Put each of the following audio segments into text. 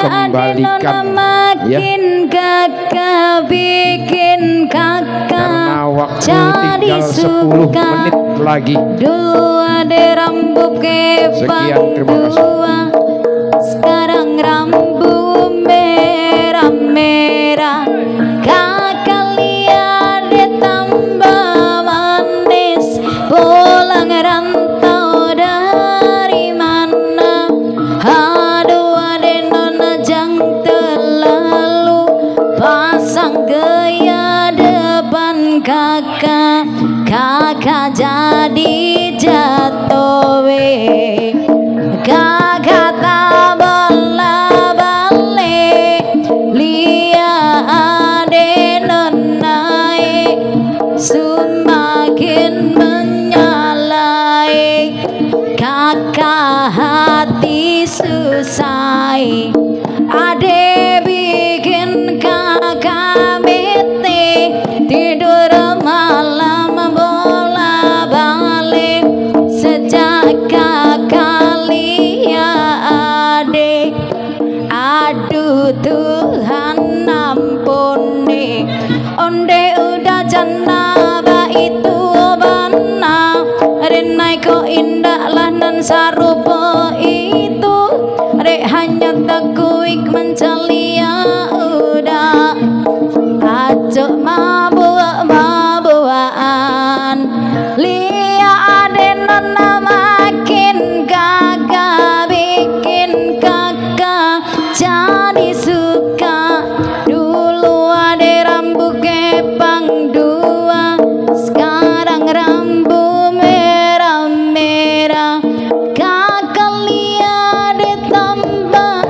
dikembalikan makin kakak bikin kakak karena waktu jadi tinggal 10 suka. menit lagi. Dulu ada rambut kepang Sekian, terima kasih. dua, sekarang rambut merah-merah. Kakak lihat dia tambah manis, pulang rantau dari mana. Aduh ada nona jang terlalu pasang gaya depan kakak. Kakak jadi jatuh we, kakak tak bola balik. Lihat ade nonai semakin menyalai. Kakak hati susah, ade bikin kakak bete. Tidur malam bola balik sejak kakak lihat ade. Aduh Tuhan ampuni, onde udah jannah itu bana. Renai kok indah lah nan sarupa itu, rek hanya takuik mencelia udah. Acok mabuk-mabukan, lihat ade nona makin kakak bikin kakak jadi suka. Dulu ade rambut kepang dua, sekarang rambut merah-merah. Kakak lihat ade tambah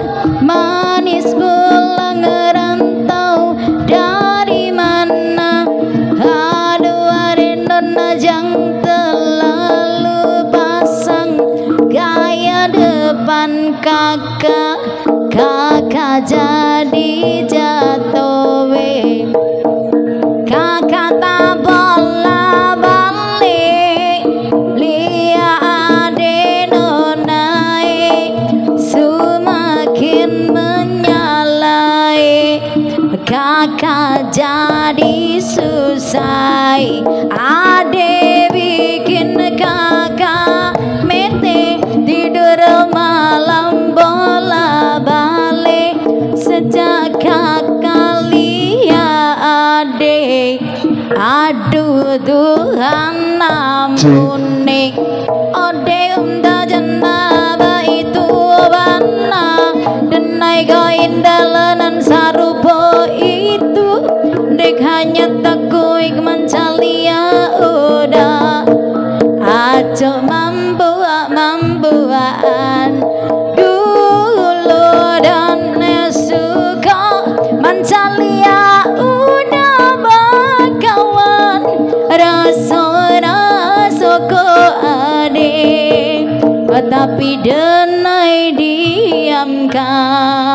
manis, pulang rantau dari mana. Aduh ade nona jang terlalu pasang gaya depan kakak. Kakak jadi jatuh we, kakak tak bola balik. Lihat ade nonai semakin menyalai. Kakak jadi susah, ade bikin kakak mete. Tidur malam bola balik sejak kakak lihat ade. Aduh Tuhan ampuni, ode umda jannah itu bana. Denai kau indah lenan sarupo itu, dek hanya takuik mencalia udah. Acok mambuan dulu dan suka mencalia udah bakawan. Rasa ko ade, tapi denai diamkan.